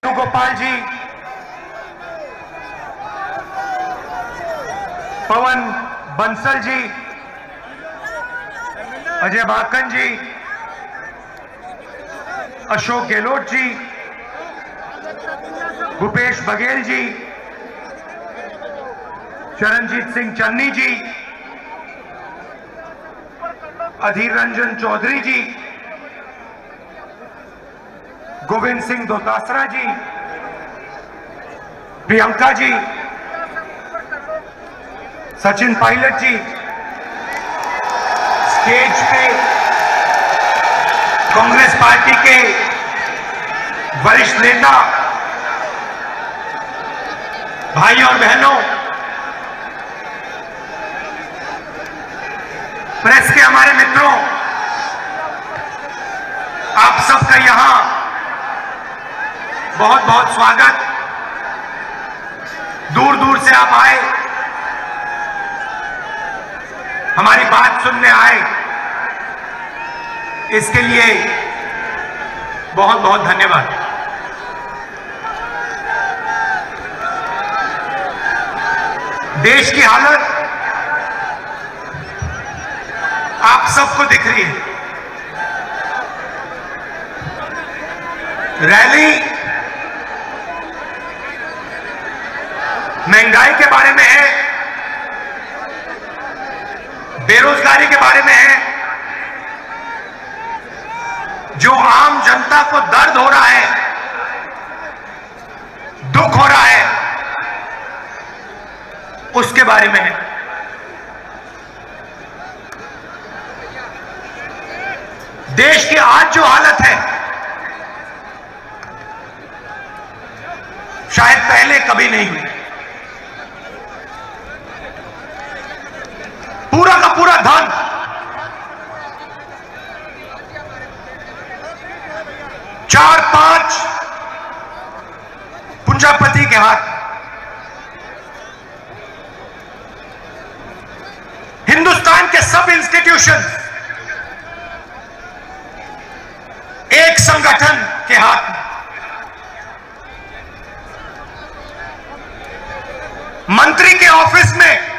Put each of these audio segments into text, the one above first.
गोपाल जी, पवन बंसल जी, अजय माकन जी, अशोक गहलोत जी, भूपेश बघेल जी, चरणजीत सिंह चन्नी जी, अधीर रंजन चौधरी जी, गोविंद सिंह दोतासरा जी, प्रियंका जी, सचिन पायलट जी, stage पे Congress party के वरिष्ठ नेता भाई और बहनों, प्रेस के हमारे मित्रों, आप सबका यहां बहुत बहुत स्वागत। दूर दूर से आप आए, हमारी बात सुनने आए, इसके लिए बहुत बहुत धन्यवाद। देश की हालत आप सबको दिख रही है। रैली महंगाई के बारे में है, बेरोजगारी के बारे में है, जो आम जनता को दर्द हो रहा है, दुख हो रहा है, उसके बारे में है। देश की आज जो हालत है, शायद पहले कभी नहीं हुई। पूरा का पूरा धन चार पांच पूंजीपति के हाथ। हिंदुस्तान के सब इंस्टीट्यूशन एक संगठन के हाथ में। मंत्री के ऑफिस में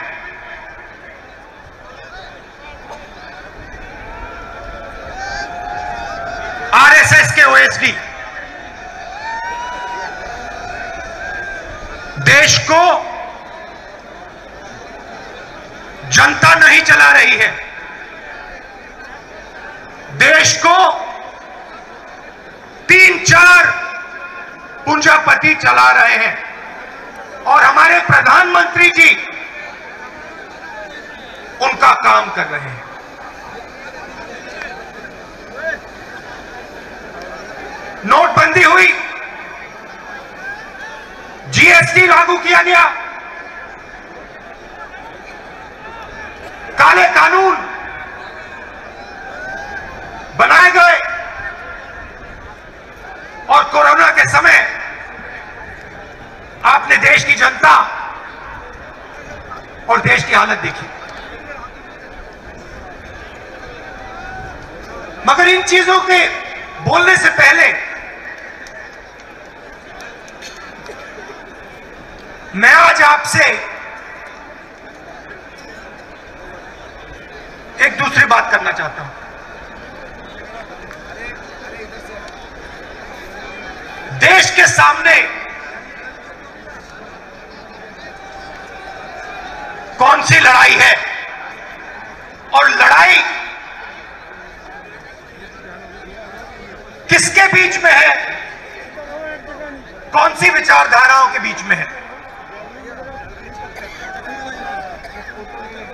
आरएसएस के ओएसडी। देश को जनता नहीं चला रही है, देश को 3-4 पूंजीपति चला रहे हैं। और हमारे प्रधानमंत्री जी उनका काम कर रहे हैं। नोटबंदी हुई, जीएसटी लागू किया गया, काले कानून बनाए गए, और कोरोना के समय आपने देश की जनता और देश की हालत देखी। मगर इन चीजों के बोलने से पहले मैं आज आपसे एक दूसरी बात करना चाहता हूं। देश के सामने कौन सी लड़ाई है, और लड़ाई किसके बीच में है, कौन सी विचारधाराओं के बीच में है।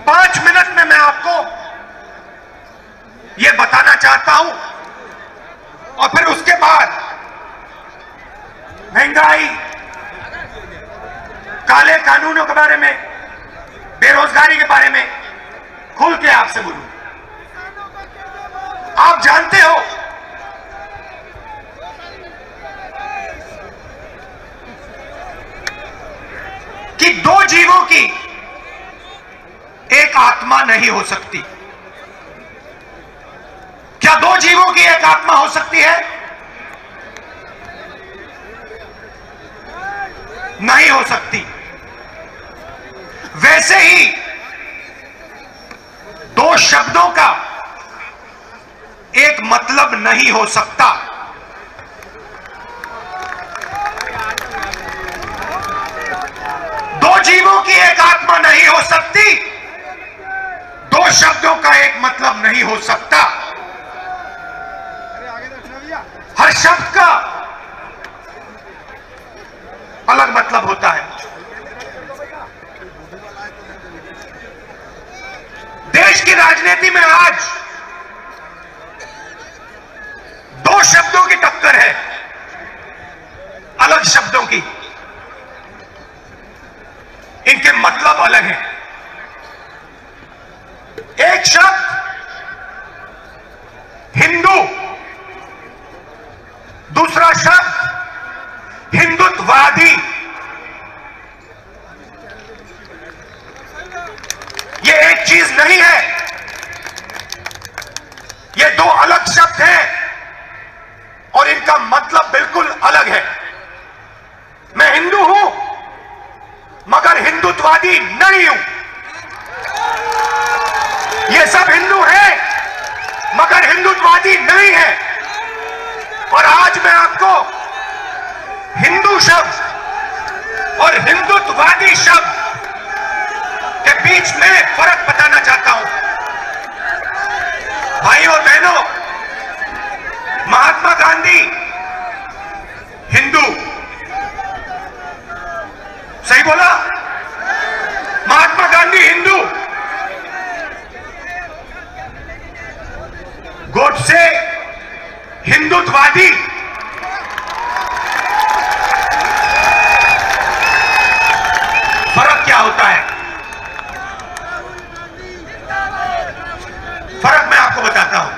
5 मिनट में मैं आपको यह बताना चाहता हूं, और फिर उसके बाद महंगाई, काले कानूनों के बारे में, बेरोजगारी के बारे में खुल के आपसे बोलूं। आप जानते हो कि 2 जीवों की एक आत्मा नहीं हो सकती। क्या 2 जीवों की एक आत्मा हो सकती है? नहीं हो सकती। वैसे ही दो शब्दों का एक मतलब नहीं हो सकता। दो जीवों की एक आत्मा नहीं हो सकती। दो शब्दों का एक मतलब नहीं हो सकता। हर शब्द का अलग मतलब होता है। देश की राजनीति में आज दो शब्दों की टक्कर है, अलग शब्दों की। इनके मतलब अलग हैं। एक शब्द हिंदू, दूसरा शब्द हिंदुत्ववादी। ये एक चीज नहीं है, ये दो अलग शब्द हैं और इनका मतलब बिल्कुल अलग है। मैं हिंदू हूं मगर हिंदुत्ववादी नहीं हूं। ये सब हिंदू हैं मगर हिंदुत्ववादी नहीं है। और आज मैं आपको हिंदू शब्द और हिंदुत्ववादी शब्द के बीच में फर्क बताना चाहता हूं। भाइयों और बहनों, महात्मा गांधी हिंदू, सही बोला? महात्मा गांधी हिंदू, गोडसे हिंदुत्ववादी। फर्क क्या होता है? फर्क मैं आपको बताता हूं।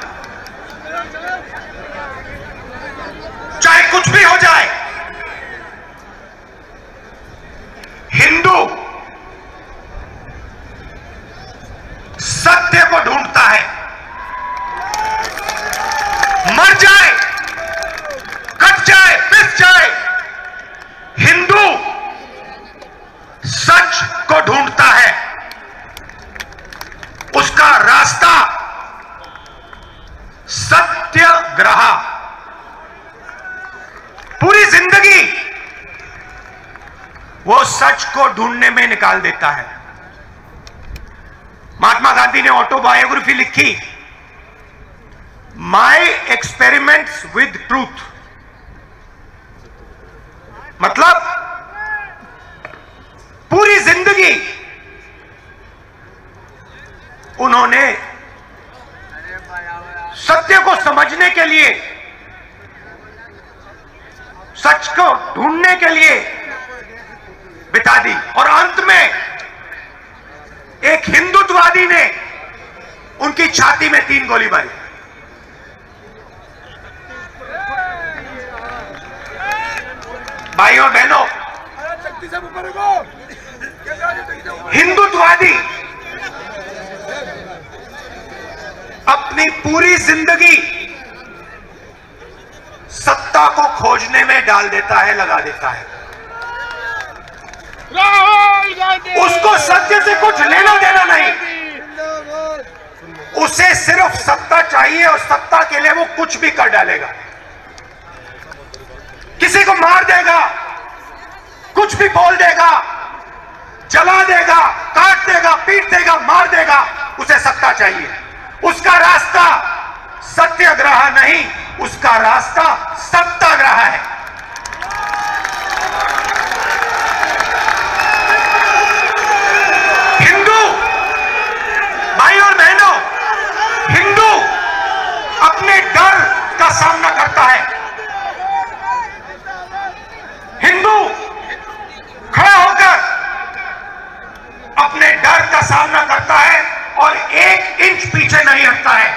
चाहे कुछ भी हो जाए, हिंदू सत्य को ढूंढता है। मर जाए, कट जाए, पिस जाए, हिंदू सच को ढूंढता है। उसका रास्ता सत्याग्रह। पूरी जिंदगी वो सच को ढूंढने में निकाल देता है। महात्मा गांधी ने ऑटोबायोग्राफी लिखी, माई एक्सपेरिमेंट्स विद ट्रूथ। मतलब पूरी जिंदगी उन्होंने सत्य को समझने के लिए, सच को ढूंढने के लिए बिता दी। और अंत में एक हिंदुत्ववादी ने उनकी छाती में 3 गोली मारी। भाइयों बहनों, हिंदुत्ववादी अपनी पूरी जिंदगी सत्ता को खोजने में डाल देता है, लगा देता है। उसको सत्य से कुछ लेना देना नहीं, उसे सिर्फ सत्ता चाहिए और सत्ता के लिए वो कुछ भी कर डालेगा। किसी को मार देगा, कुछ भी बोल देगा, जला देगा, काट देगा, पीट देगा, मार देगा, उसे सत्ता चाहिए। उसका रास्ता सत्याग्रह नहीं, उसका रास्ता सत्याग्रह है। हिंदू भाइयों और बहनों, हिंदू अपने डर का सामना करता है। हिंदू खड़ा होकर अपने डर का सामना करता है और 1 इंच पीछे नहीं हटता है।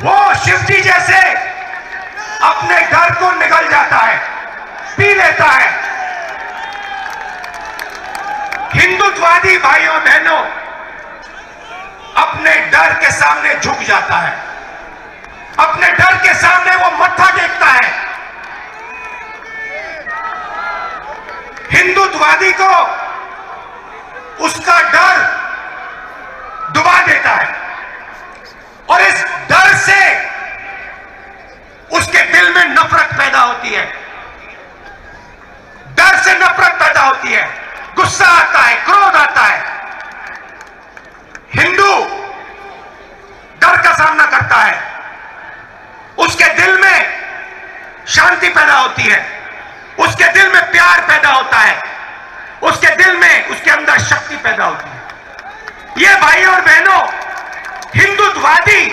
वो शिवजी जैसे अपने डर को निगल जाता है, पी लेता है। हिंदुत्ववादी भाइयों बहनों अपने डर के सामने झुक जाता है, अपने डर के सामने वो मत्था टेकता है। हिंदुत्ववादी को उसका डर डुबा देता है और इस डर से उसके दिल में नफरत पैदा होती है, डर से नफरत पैदा होती है, गुस्सा आता है, क्रोध आता है। हिंदू डर का सामना करता है, उसके दिल में शांति पैदा होती है, उसके दिल में प्यार पैदा होता है, उसके दिल में, उसके अंदर शक्ति पैदा होती है। ये भाई और बहनों, हिंदुत्ववादी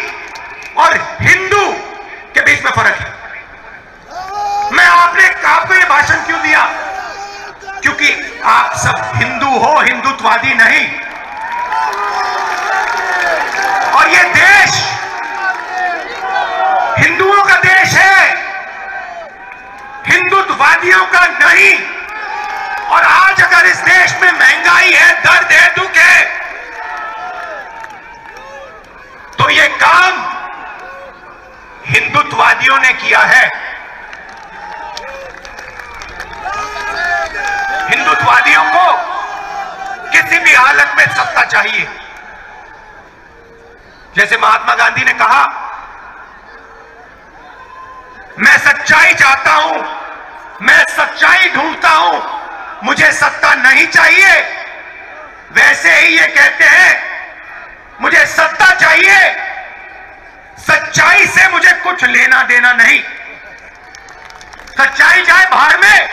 और हिंदू के बीच में फर्क है। मैं आपको ये भाषण क्यों दिया? क्योंकि आप सब हिंदू हो, हिंदुत्ववादी नहीं। और ये देश हिंदुओं का देश है, हिंदुत्ववादियों का नहीं। और आज अगर इस देश में महंगाई है, दर्द है, दुख है, तो ये काम हिंदुत्ववादियों ने किया है। हिंदुत्ववादियों को किसी भी हालत में सत्ता चाहिए। जैसे महात्मा गांधी ने कहा, मैं सच्चाई चाहता हूं, मैं सच्चाई ढूंढता हूं, मुझे सत्ता नहीं चाहिए। वैसे ही ये कहते हैं, मुझे सत्ता चाहिए, सच्चाई से मुझे कुछ लेना देना नहीं। सच्चाई जाए बाहर में,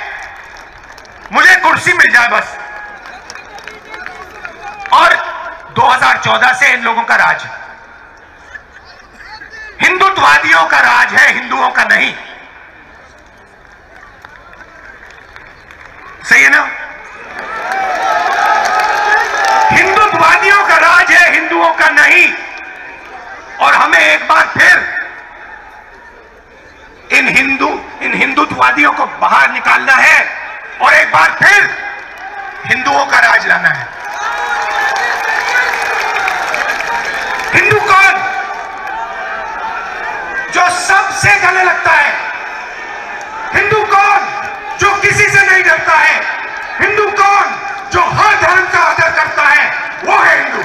मुझे कुर्सी मिल जाए बस। और 2014 से इन लोगों का राज है, हिंदुत्ववादियों का राज है, हिंदुओं का नहीं। सही है ना? हिंदुत्ववादियों का राज है, हिंदुओं का नहीं। और हमें एक बार फिर इन हिंदुत्ववादियों को बाहर निकालना है और एक बार फिर हिंदुओं का राज लाना है। हिंदू कौन? जो सबसे गले लगता है। हिंदू कौन? जो किसी से नहीं डरता है। हिंदू कौन? जो हर धर्म का आदर करता है, वो है हिंदू।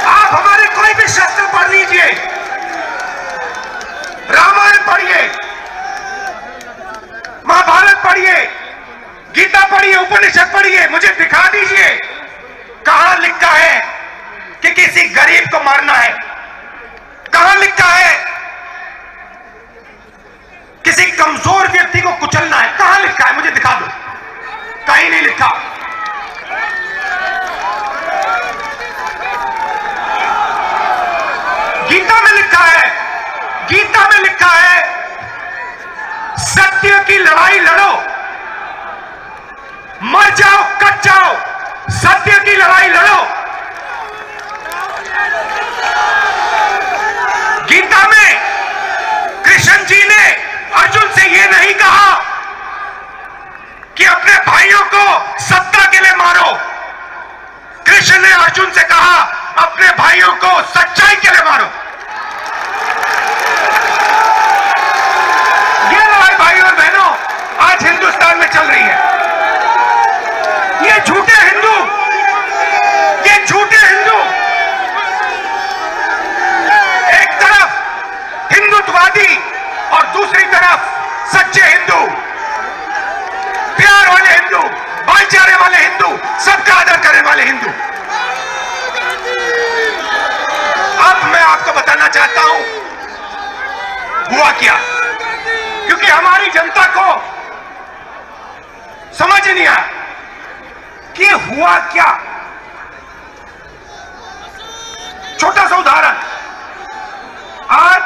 आप हमारे कोई भी शास्त्र पढ़ लीजिए, रामायण पढ़िए, महाभारत पढ़िए, गीता पढ़िए, उपनिषद पढ़िए, मुझे दिखा दीजिए कहां लिखा है कि किसी गरीब को मारना है। कहां लिखा है किसी कमजोर व्यक्ति को कुचलना है? कहां लिखा है? मुझे दिखा दो। कहीं नहीं लिखा। गीता में लिखा है, गीता में लिखा है, सत्य की लड़ाई लड़ो, मर जाओ, कट जाओ, सत्य की लड़ाई लड़ो। गीता में कृष्ण जी ने अर्जुन से यह नहीं कहा कि अपने भाइयों को सत्ता के लिए मारो। कृष्ण ने अर्जुन से कहा, अपने भाइयों को सच्चाई के लिए मारो। ये लड़ाई भाई और बहनों आज हिंदुस्तान में चल रही है। ये झूठे हिंदू, ये झूठे हिंदू, एक तरफ हिंदुत्ववादी और दूसरी तरफ सच्चे हिंदू, प्यार वाले हिंदू, भाईचारे वाले हिंदू, सबका आदर करने वाले हिंदू। अब मैं आपको बताना चाहता हूं हुआ क्या, क्योंकि हमारी जनता को समझ नहीं आया कि हुआ क्या। छोटा सा उदाहरण, आज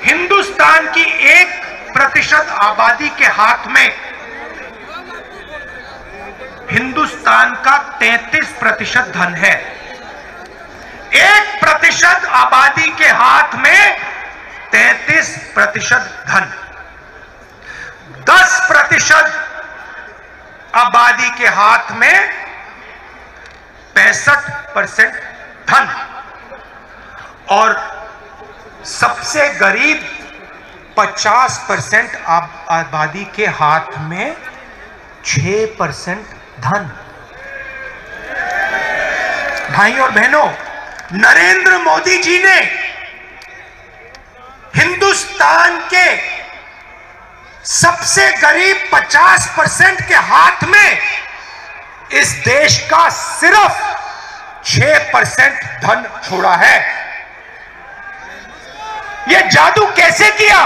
हिंदुस्तान की 1% आबादी के हाथ में हिंदुस्तान का 33% धन है। 1% आबादी के हाथ में 33% धन, 10% आबादी के हाथ में 65% धन, और सबसे गरीब 50% आबादी के हाथ में 6% धन। भाई और बहनों, नरेंद्र मोदी जी ने हिंदुस्तान के सबसे गरीब 50% के हाथ में इस देश का सिर्फ 6% धन छोड़ा है। यह जादू कैसे किया?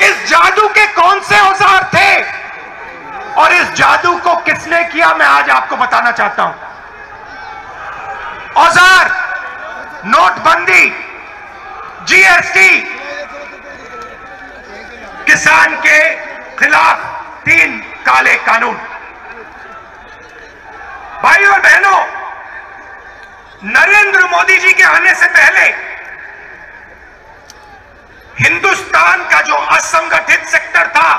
इस जादू के कौन से औजार थे और इस जादू को किसने किया, मैं आज आपको बताना चाहता हूं। औजार नोटबंदी, जीएसटी, किसान के खिलाफ 3 काले कानून। भाई और बहनों, नरेंद्र मोदी जी के आने से पहले हिंदुस्तान का जो असंगठित सेक्टर था,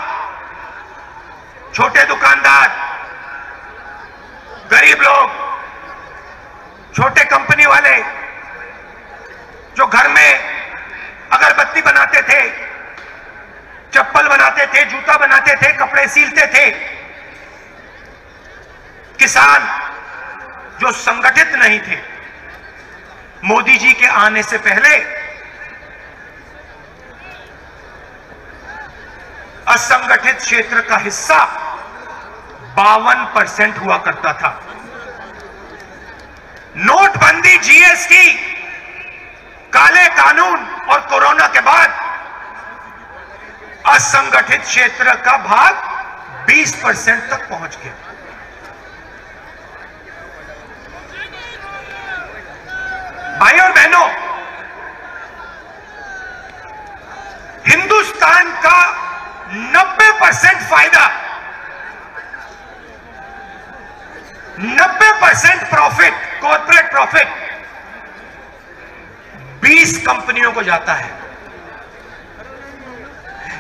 छोटे दुकानदार, गरीब लोग, छोटे कंपनी वाले जो घर में अगरबत्ती बनाते थे, चप्पल बनाते थे, जूता बनाते थे, कपड़े सीलते थे, किसान जो संगठित नहीं थे, मोदी जी के आने से पहले असंगठित क्षेत्र का हिस्सा 52% हुआ करता था। नोटबंदी, जीएसटी, काले कानून और कोरोना के बाद असंगठित क्षेत्र का भाग 20% तक पहुंच गया। भाई और बहनों, हिंदुस्तान का 90% फायदा, 90% प्रॉफिट, कॉर्पोरेट प्रॉफिट 20 कंपनियों को जाता है।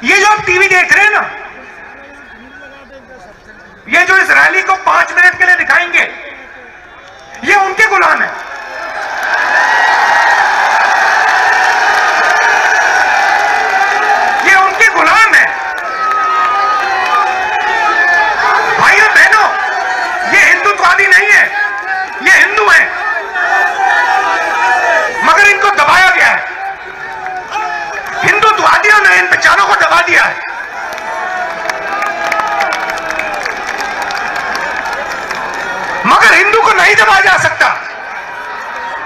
ये जो आप टीवी देख रहे हैं ना, ये जो इजरायली को 5 मिनट के लिए दिखाएंगे, ये उनके गुलाम है। ये उनके गुलाम है। भाई और बहनों, ये हिंदुत्ववादी नहीं है, ये हिंदू है, मगर इनको दबाया गया है। हिंदुत्ववादियों ने इन बेचारों को दबा दिया है। मगर हिंदू को नहीं दबाया जा सकता,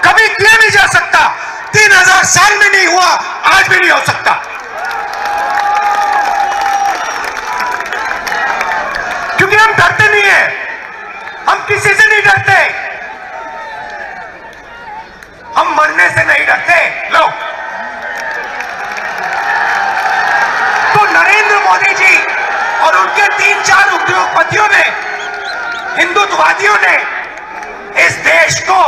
कभी किया नहीं जा सकता। 3000 साल में नहीं हुआ, आज भी नहीं हो सकता। क्योंकि हम डरते नहीं है, हम किसी से नहीं डरते, हम मरने से नहीं डरते। लो, तो नरेंद्र मोदी जी और उनके 3-4 उद्योगपतियों ने, हिंदुत्ववादियों ने इस देश को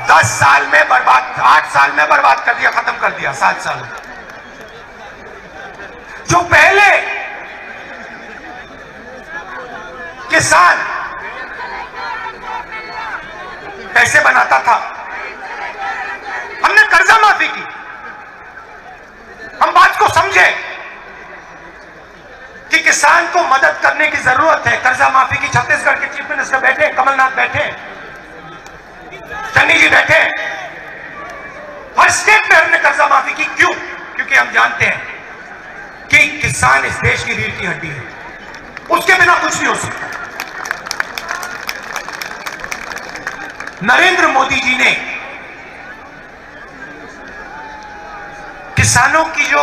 10 साल में बर्बाद, 8 साल में बर्बाद कर दिया, खत्म कर दिया। 7 साल में जो पहले किसान पैसे बनाता था, हमने कर्जा माफी की। हम बात को समझे कि किसान को मदद करने की जरूरत है। कर्जा माफी की छत्तीसगढ़ के चीफ मिनिस्टर बैठे, कमलनाथ बैठे, चन्नी जी बैठे, हर स्टेट में हमने कर्जा माफी की। क्यों? क्योंकि हम जानते हैं कि किसान इस देश की रीढ़ की हड्डी है, उसके बिना कुछ नहीं हो सकता। नरेंद्र मोदी जी ने किसानों की जो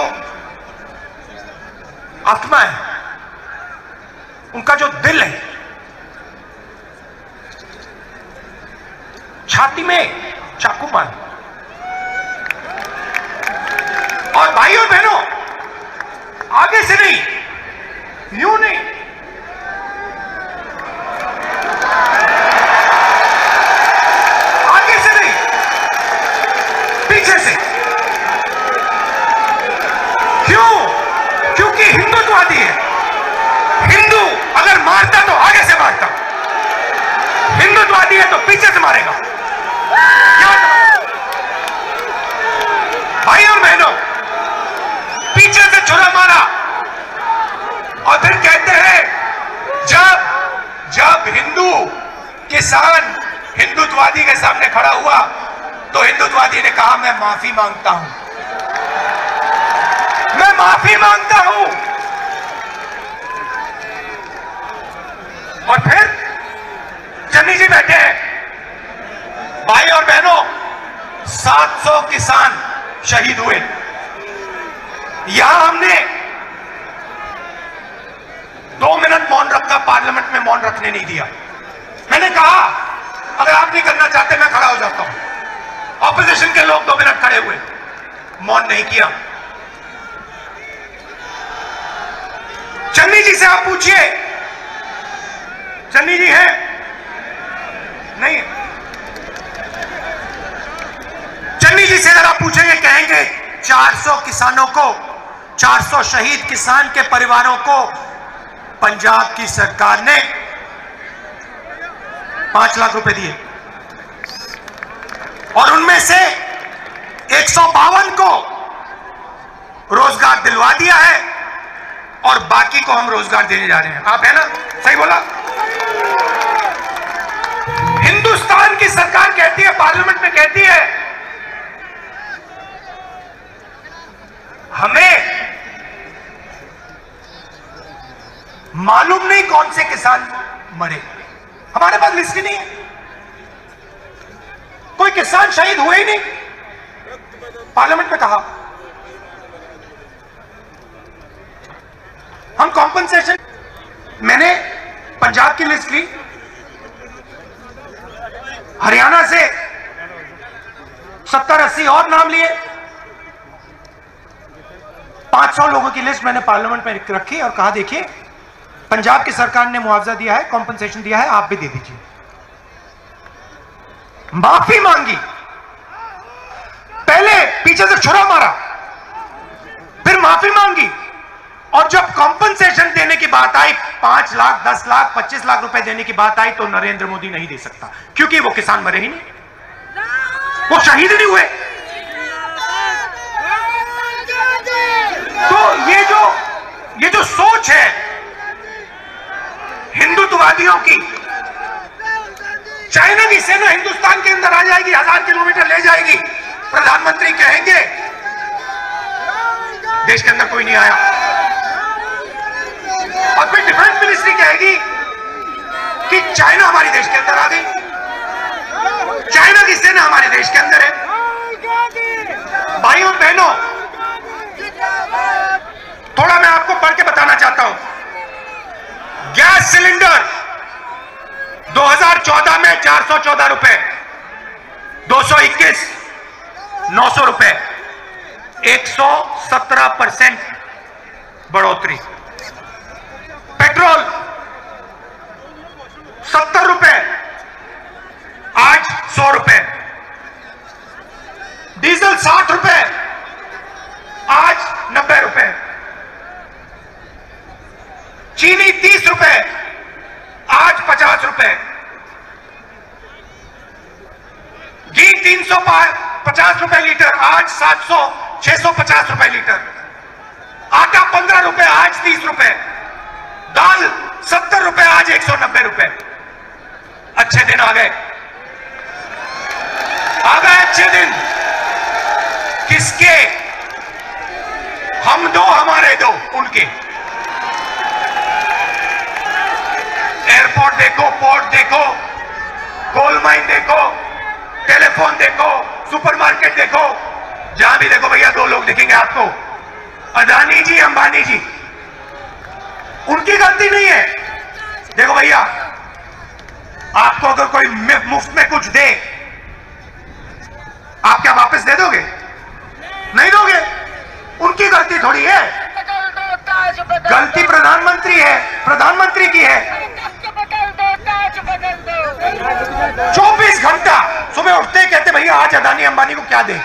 आत्मा है, उनका जो दिल है, छाती में चाकू मार। और भाइयों बहनों, आगे से नहीं, यूं नहीं, आगे से नहीं, पीछे से। क्यों? क्योंकि हिंदुत्ववादी है। हिंदू अगर मारता तो आगे से मारता, हिंदुत्ववादी है तो पीछे से मारेगा। भाई और बहनों, पीछे से छुरा मारा और फिर कहते हैं जब हिंदू किसान हिंदुत्ववादी के सामने खड़ा हुआ तो हिंदुत्ववादी ने कहा मैं माफी मांगता हूं, मैं माफी मांगता हूं। और फिर चन्नी जी बैठे हैं। भाई और बहनों, 700 किसान शहीद हुए। यहां हमने 2 मिनट मौन रखा, पार्लियामेंट में मौन रखने नहीं दिया। मैंने कहा अगर आप नहीं करना चाहते मैं खड़ा हो जाता हूं। ऑपोजिशन के लोग 2 मिनट खड़े हुए, मौन नहीं किया। चन्नी जी से आप पूछिए, चन्नी जी हैं? नहीं। चन्नी जी से अगर आप पूछेंगे कहेंगे 400 किसानों को, 400 शहीद किसान के परिवारों को पंजाब की सरकार ने 5 लाख रुपए दिए और उनमें से 152 को रोजगार दिलवा दिया है और बाकी को हम रोजगार देने जा रहे हैं। आप है ना? सही बोला। हिंदुस्तान की सरकार कहती है, पार्लियामेंट में कहती है हमें मालूम नहीं कौन से किसान मरे, हमारे पास लिस्ट ही नहीं है, कोई किसान शहीद हुए ही नहीं। पार्लियामेंट में कहा हम कॉम्पनसेशन, मैंने पंजाब की लिस्ट ली, हरियाणा से 70-80 और नाम लिए, 500 लोगों की लिस्ट मैंने पार्लियामेंट में रखी और कहा देखिए पंजाब की सरकार ने मुआवजा दिया है, कॉम्पनसेशन दिया है, आप भी दे दीजिए। माफी मांगी, पहले पीछे से छुरा मारा, फिर माफी मांगी और जब कॉम्पनसेशन देने की बात आई, 5 लाख, 10 लाख, 25 लाख रुपए देने की बात आई तो नरेंद्र मोदी नहीं दे सकता क्योंकि वो किसान मरे ही नहीं, वो शहीद नहीं हुए। तो ये जो सोच है हिंदुत्ववादियों की, चाइना की सेना हिंदुस्तान के अंदर आ जाएगी, 1000 किलोमीटर ले जाएगी, प्रधानमंत्री कहेंगे देश के अंदर कोई नहीं आया, और फिर डिफेंस मिनिस्ट्री कहेगी कि चाइना हमारे देश के अंदर आ गई, चाइना की सेना हमारे देश के अंदर है। भाइयों बहनों, थोड़ा मैं आपको पढ़ के बताना चाहता हूं। गैस सिलेंडर 2014 में 414 रुपए, 221 900 रुपए, 117% बढ़ोतरी। पेट्रोल 70 रुपए, आज 100 रुपए। डीजल 60 रुपए, आज 90 रुपए। चीनी 30 रुपए, आज 50 रुपए। घी 350 रुपए लीटर, आज 650 रुपए लीटर। आटा 15 रुपए, आज 30 रुपए। दाल 70 रुपए, आज 190 रुपए। अच्छे दिन आ गए, अच्छे दिन। किसके? हम दो, हमारे दो, उनके। एयरपोर्ट देखो, पोर्ट देखो, कोल माइन देखो, टेलीफोन देखो, सुपरमार्केट देखो, जहां भी देखो भैया 2 लोग दिखेंगे आपको, अदानी जी, अंबानी जी। उनकी गलती नहीं है। देखो भैया, आपको अगर कोई मुफ्त में कुछ दे, आप क्या वापस दे दोगे? नहीं दोगे। उनकी गलती थोड़ी है, गलती प्रधानमंत्री है, प्रधानमंत्री की है। 24 घंटा सुबह उठते ही कहते भैया आज अदानी अंबानी को क्या दे,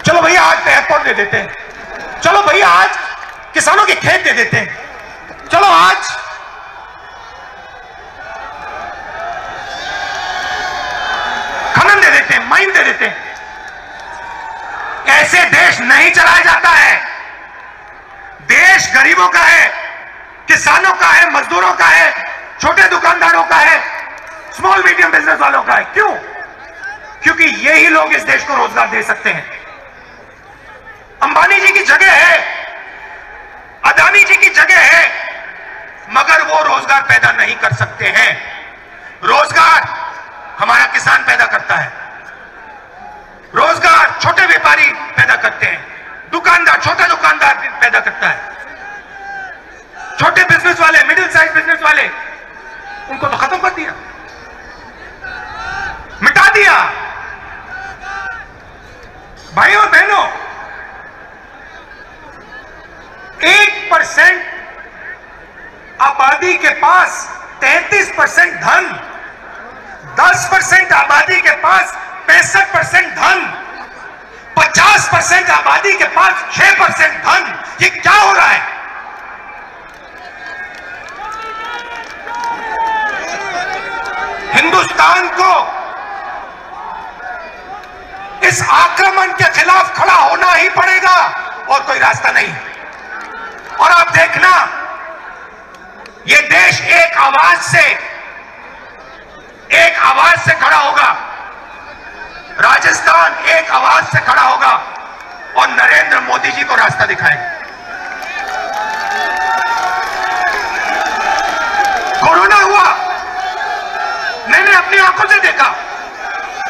चलो भैया आज एयरपोर्ट दे देते हैं, चलो भैया आज किसानों के खेत दे देते हैं, चलो आज खनन दे देते हैं, माइन दे देते हैं। ऐसे देश देश नहीं चलाया जाता है। देश गरीबों का है, किसानों का है, मजदूरों का है, छोटे दुकानदारों का है, स्मॉल मीडियम बिजनेस वालों का है। क्यों? क्योंकि यही लोग इस देश को रोजगार दे सकते हैं। अंबानी जी की जगह है, अदानी जी की जगह है, मगर वो रोजगार पैदा नहीं कर सकते हैं। रोजगार हमारा किसान पैदा करता है, रोजगार छोटे व्यापारी पैदा करते हैं, दुकानदार, छोटा दुकानदार पैदा करता है, छोटे बिजनेस वाले, मिडिल साइज बिजनेस वाले, उनको तो खत्म कर दिया, मिटा दिया। भाइयों और बहनों, 1% आबादी के पास 33% धन, 10% आबादी के पास 65% धन, 50% आबादी के पास 6% धन। ये क्या हो रहा है? हिंदुस्तान को इस आक्रमण के खिलाफ खड़ा होना ही पड़ेगा और कोई रास्ता नहीं। और आप देखना, ये देश एक आवाज से खड़ा होगा, राजस्थान एक आवाज से खड़ा होगा और नरेंद्र मोदी जी को रास्ता दिखाएगा। कोरोना हुआ, मैंने अपनी आंखों से देखा,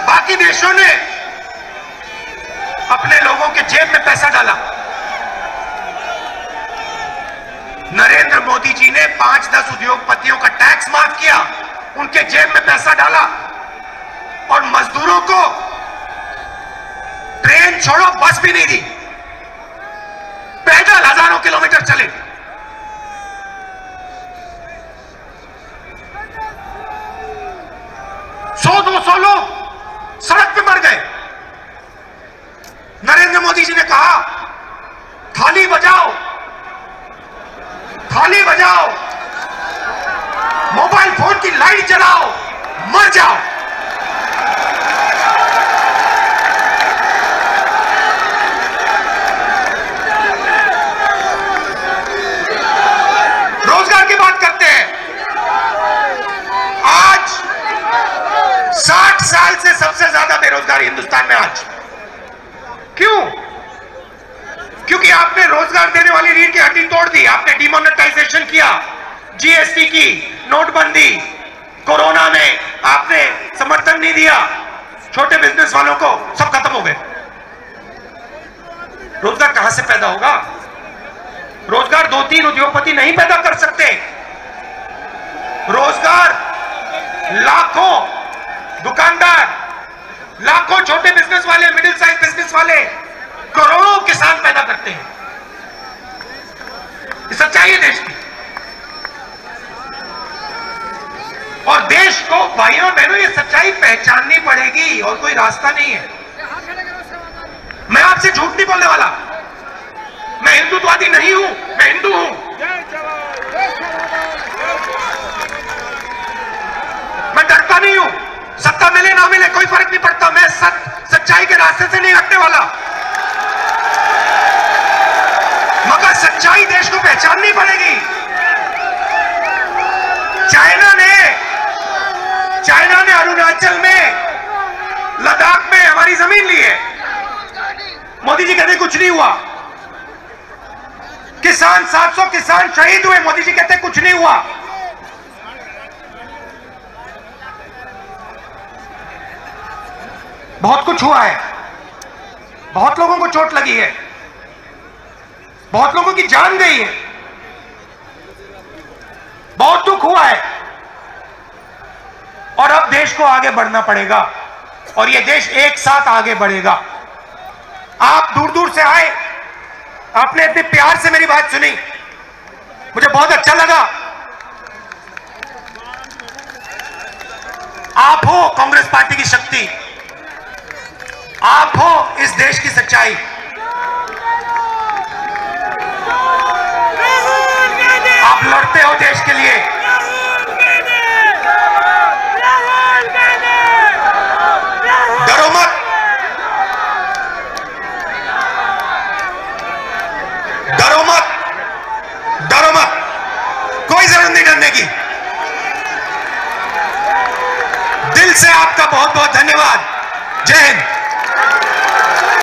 बाकी देशों ने अपने लोगों के जेब में पैसा डाला। नरेंद्र मोदी जी ने 5-10 उद्योगपतियों का टैक्स माफ किया, उनके जेब में पैसा डाला और मजदूरों को ट्रेन छोड़ो बस भी नहीं दी, पैदल हजारों किलोमीटर चले। सौ 200 लोग सड़क पे मर गए। नरेंद्र मोदी जी ने कहा, थाली बजाओ, थाली बजाओ, मोबाइल फोन की लाइट जलाओ, मर जाओ। रोजगार की बात करते हैं। आज 60 साल से सबसे ज्यादा बेरोजगारी हिंदुस्तान में आज। क्यों? क्योंकि आपने रोजगार देने वाली रीढ़ की हड्डी तोड़ दी। आपने डिमोनेटाइजेशन किया, जीएसटी की, नोटबंदी, कोरोना में आपने समर्थन नहीं दिया, छोटे बिजनेस वालों को, सब खत्म हो गए। रोजगार कहां से पैदा होगा? रोजगार 2-3 उद्योगपति नहीं पैदा कर सकते। रोजगार लाखों दुकानदार, लाखों छोटे बिजनेस वाले, मिडिल साइज बिजनेस वाले, करोड़ों किसान पैदा करते हैं। ये सच्चाई है देश की। और देश को, भाइयों बहनों, ये सच्चाई पहचाननी पड़ेगी और कोई रास्ता नहीं है। मैं आपसे झूठ नहीं बोलने वाला, मैं हिंदुत्ववादी नहीं हूं, मैं हिंदू हूं। मैं डरता नहीं हूं, सत्ता मिले ना मिले कोई फर्क नहीं पड़ता। मैं सच्चाई के रास्ते से नहीं हटने वाला, मगर सच्चाई देश को पहचाननी पड़ेगी। चाइना ने अरुणाचल में, लद्दाख में हमारी जमीन ली है। मोदी जी कहते कुछ नहीं हुआ। किसान, 700 किसान शहीद हुए, मोदी जी कहते कुछ नहीं हुआ। बहुत कुछ हुआ है, बहुत लोगों को चोट लगी है, बहुत लोगों की जान गई है, बहुत दुख हुआ है। और अब देश को आगे बढ़ना पड़ेगा और यह देश एक साथ आगे बढ़ेगा। आप दूर दूर से आए, आपने इतने प्यार से मेरी बात सुनी, मुझे बहुत अच्छा लगा। आप हो कांग्रेस पार्टी की शक्ति, आप हो इस देश की सच्चाई। आप लड़ते हो देश के लिए। डरो मत, जरूरत नहीं डरने की। दिल से आपका बहुत बहुत धन्यवाद। जय हिंद।